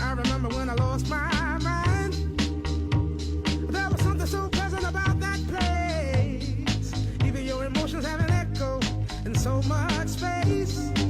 I remember when I lost my mind. There was something so pleasant about that place. Even your emotions have an echo in so much space.